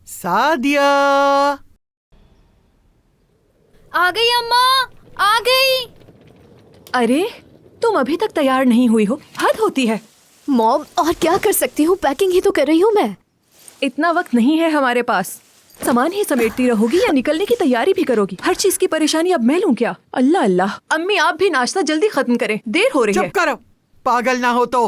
सादिया आ गई अम्मा, आ गई। अरे तुम अभी तक तैयार नहीं हुई हो, हद होती है। मॉम, और क्या कर सकती हूँ, पैकिंग ही तो कर रही हूँ मैं। इतना वक्त नहीं है हमारे पास। सामान ही समेटती रहोगी या निकलने की तैयारी भी करोगी? हर चीज की परेशानी अब मैं लूं क्या? अल्लाह अल्लाह। अम्मी आप भी नाश्ता जल्दी खत्म करें, देर हो रही है। चुप करो, पागल ना हो तो।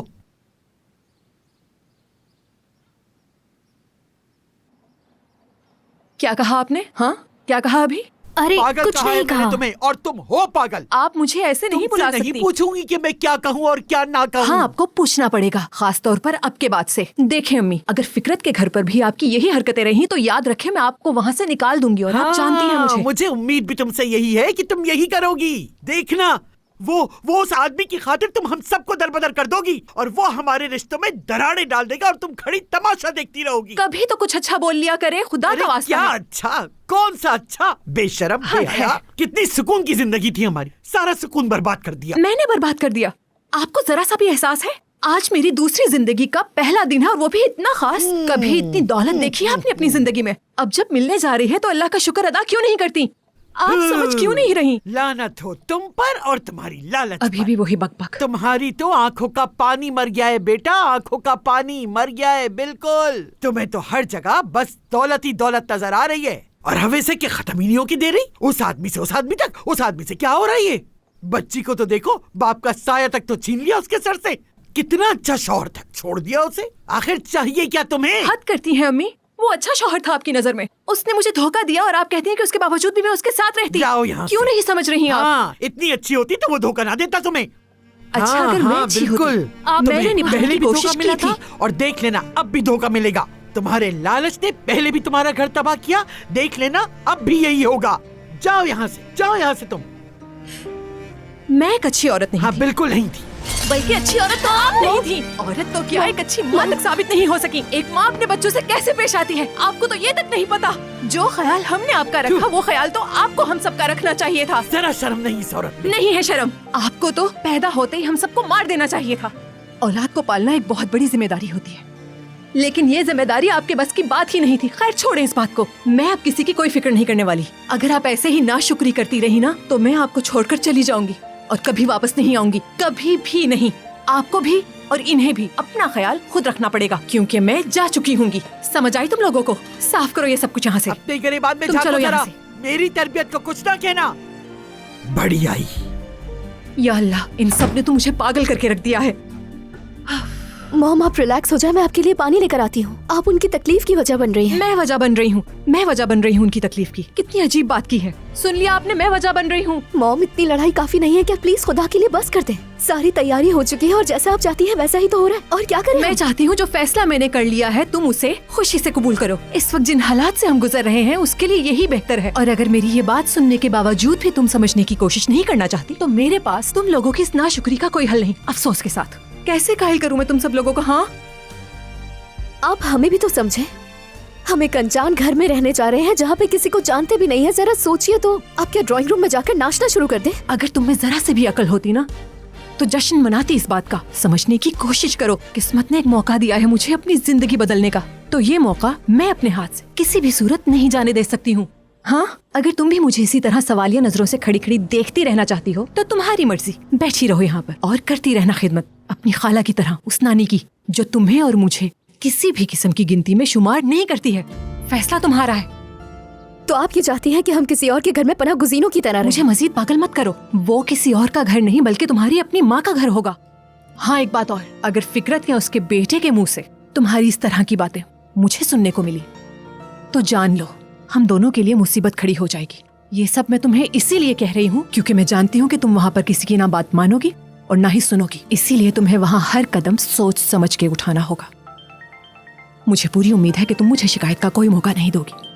क्या कहा आपने? हाँ क्या कहा अभी? अरे पागल कुछ कहा है नहीं मैंने कहा। तुम्हें, और तुम हो पागल। आप मुझे ऐसे नहीं बुला तुमसे नहीं सकती। पूछूंगी कि मैं क्या कहूँ और क्या ना कहूँ। हाँ आपको पूछना पड़ेगा, खास तौर पर अब के बाद से। देखें अम्मी, अगर फिकरत के घर पर भी आपकी यही हरकतें रही तो याद रखें मैं आपको वहाँ से निकाल दूंगी। और आप जानती हैं मुझे उम्मीद भी तुमसे यही है कि तुम यही करोगी। देखना वो उस आदमी की खातिर तुम हम सबको दरबदर कर दोगी और वो हमारे रिश्तों में दरारें डाल देगा और तुम खड़ी तमाशा देखती रहोगी। कभी तो कुछ अच्छा बोल लिया करे, खुदा अरे का वास्ता क्या है। अच्छा, कौन सा अच्छा? बेशरम, बेहया। कितनी सुकून की जिंदगी थी हमारी, सारा सुकून बर्बाद कर दिया। मैंने बर्बाद कर दिया? आपको जरा सा भी एहसास है? आज मेरी दूसरी जिंदगी का पहला दिन है और वो भी इतना खास। कभी इतनी दौलत देखी है आपने अपनी जिंदगी में? अब जब मिलने जा रही है तो अल्लाह का शुक्र अदा क्यों नहीं करती? आप समझ क्यों नहीं रही? लानत हो तुम पर और तुम्हारी लालच अभी पर। भी वही बकबक। तुम्हारी तो आंखों का पानी मर गया है बेटा, आंखों का पानी मर गया है बिल्कुल। तुम्हें तो हर जगह बस दौलत ही दौलत नजर आ रही है और हवेसे के खत्म ही नहीं होगी दे रही। उस आदमी से उस आदमी तक, उस आदमी से क्या हो रहा है ये? बच्ची को तो देखो, बाप का साया तक तो छीन लिया उसके सर से। कितना अच्छा शौहर तक छोड़ दिया उसे। आखिर चाहिए क्या तुम्हें? हद करती हैं अम्मी, वो अच्छा शौहर था आपकी नजर में, उसने मुझे धोखा दिया और आप कहती हैं कि उसके बावजूद भी मैं उसके साथ रहती। जाओ यहाँ क्यों से। नहीं समझ रही आप? हाँ, इतनी अच्छी होती तो वो धोखा ना देता तुम्हें। अच्छा हाँ, अगर मैं हाँ, अच्छी बिल्कुल। होती, आप तुम्हें मैंने निभाने पहले की भी धोखा कोशिश मिला की थी। था और देख लेना अब भी धोखा मिलेगा। तुम्हारे लालच ने पहले भी तुम्हारा घर तबाह किया, देख लेना अब भी यही होगा। जाओ यहाँ से, जाओ यहाँ से तुम। मैं एक अच्छी औरत नहीं हाँ थी, बिल्कुल नहीं थी। बल्कि अच्छी औरत तो आप नहीं थी। औरत तो क्या एक अच्छी माँ तक साबित नहीं हो सकी। एक माँ अपने बच्चों से कैसे पेश आती है आपको तो ये तक नहीं पता। जो ख्याल हमने आपका रखा वो ख्याल तो आपको हम सबका रखना चाहिए था। जरा शर्म नहीं इस औरत में। नहीं है शर्म। आपको तो पैदा होते ही हम सबको मार देना चाहिए था। औलाद को पालना एक बहुत बड़ी जिम्मेदारी होती है, लेकिन ये जिम्मेदारी आपके बस की बात ही नहीं थी। खैर छोड़ें इस बात को, मैं अब किसी की कोई फिक्र नहीं करने वाली। अगर आप ऐसे ही नाशुक्री करती रही ना तो मैं आपको छोड़कर चली जाऊंगी और कभी वापस नहीं आऊंगी, कभी भी नहीं। आपको भी और इन्हें भी अपना ख्याल खुद रखना पड़ेगा, क्योंकि मैं जा चुकी हूँगी। समझ आई तुम लोगों को? साफ करो ये सब कुछ यहाँ से। अपने गिरेबान में तुम झाँको चलो जरा। यहाँ से। मेरी तरबियत को कुछ ना कहना। बड़ी आई। या अल्लाह, इन सब ने तो मुझे पागल करके रख दिया है। मॉम आप रिलैक्स हो जाए, मैं आपके लिए पानी लेकर आती हूँ। आप उनकी तकलीफ की वजह बन रही हैं। मैं वजह बन रही हूँ, मैं वजह बन रही हूँ उनकी तकलीफ की। कितनी अजीब बात की है। सुन लिया आपने, मैं वजह बन रही हूँ। मॉम इतनी लड़ाई काफी नहीं है क्या? प्लीज खुदा के लिए बस कर दें। सारी तैयारी हो चुकी है और जैसा आप चाहती हैं वैसा ही तो हो रहा है। और क्या करें? मैं चाहती हूँ जो फैसला मैंने कर लिया है तुम उसे खुशी से कबूल करो। इस वक्त जिन हालात से हम गुजर रहे हैं उसके लिए यही बेहतर है। और अगर मेरी ये बात सुनने के बावजूद भी तुम समझने की कोशिश नहीं करना चाहती तो मेरे पास तुम लोगों की इस नाशुक्री का कोई हल नहीं। अफसोस के साथ कैसे कायल करूँ मैं तुम सब लोगों को? हाँ आप हमें भी तो समझे। हम एक अनजान घर में रहने जा रहे हैं जहाँ पे किसी को जानते भी नहीं है। जरा सोचिए तो, आप क्या ड्राइंग रूम में जाकर नाचना शुरू कर दें? अगर तुम में जरा से भी अकल होती ना तो जश्न मनाती इस बात का। समझने की कोशिश करो, किस्मत ने एक मौका दिया है मुझे अपनी जिंदगी बदलने का, तो ये मौका मैं अपने हाथ से किसी भी सूरत नहीं जाने दे सकती हूँ। हाँ अगर तुम भी मुझे इसी तरह सवालिया नजरों से खड़ी खड़ी देखती रहना चाहती हो तो तुम्हारी मर्जी। बैठी रहो यहाँ पर और करती रहना खिदमत अपनी खाला की तरह, उस नानी की जो तुम्हें और मुझे किसी भी किस्म की गिनती में शुमार नहीं करती है। फैसला तुम्हारा है। तो आप ये चाहती हैं कि हम किसी और के घर में पनाह गुज़ीनों की तरह रहें? मुझे मजीद पागल मत करो। वो किसी और का घर नहीं बल्कि तुम्हारी अपनी माँ का घर होगा। हाँ एक बात और, अगर फिकरत या उसके बेटे के मुंह से तुम्हारी इस तरह की बातें मुझे सुनने को मिली तो जान लो हम दोनों के लिए मुसीबत खड़ी हो जाएगी। ये सब मैं तुम्हें इसीलिए कह रही हूँ क्योंकि मैं जानती हूँ कि तुम वहाँ पर किसी की ना बात मानोगी और ना ही सुनोगी। इसीलिए तुम्हें वहाँ हर कदम सोच समझ के उठाना होगा। मुझे पूरी उम्मीद है कि तुम मुझे शिकायत का कोई मौका नहीं दोगी।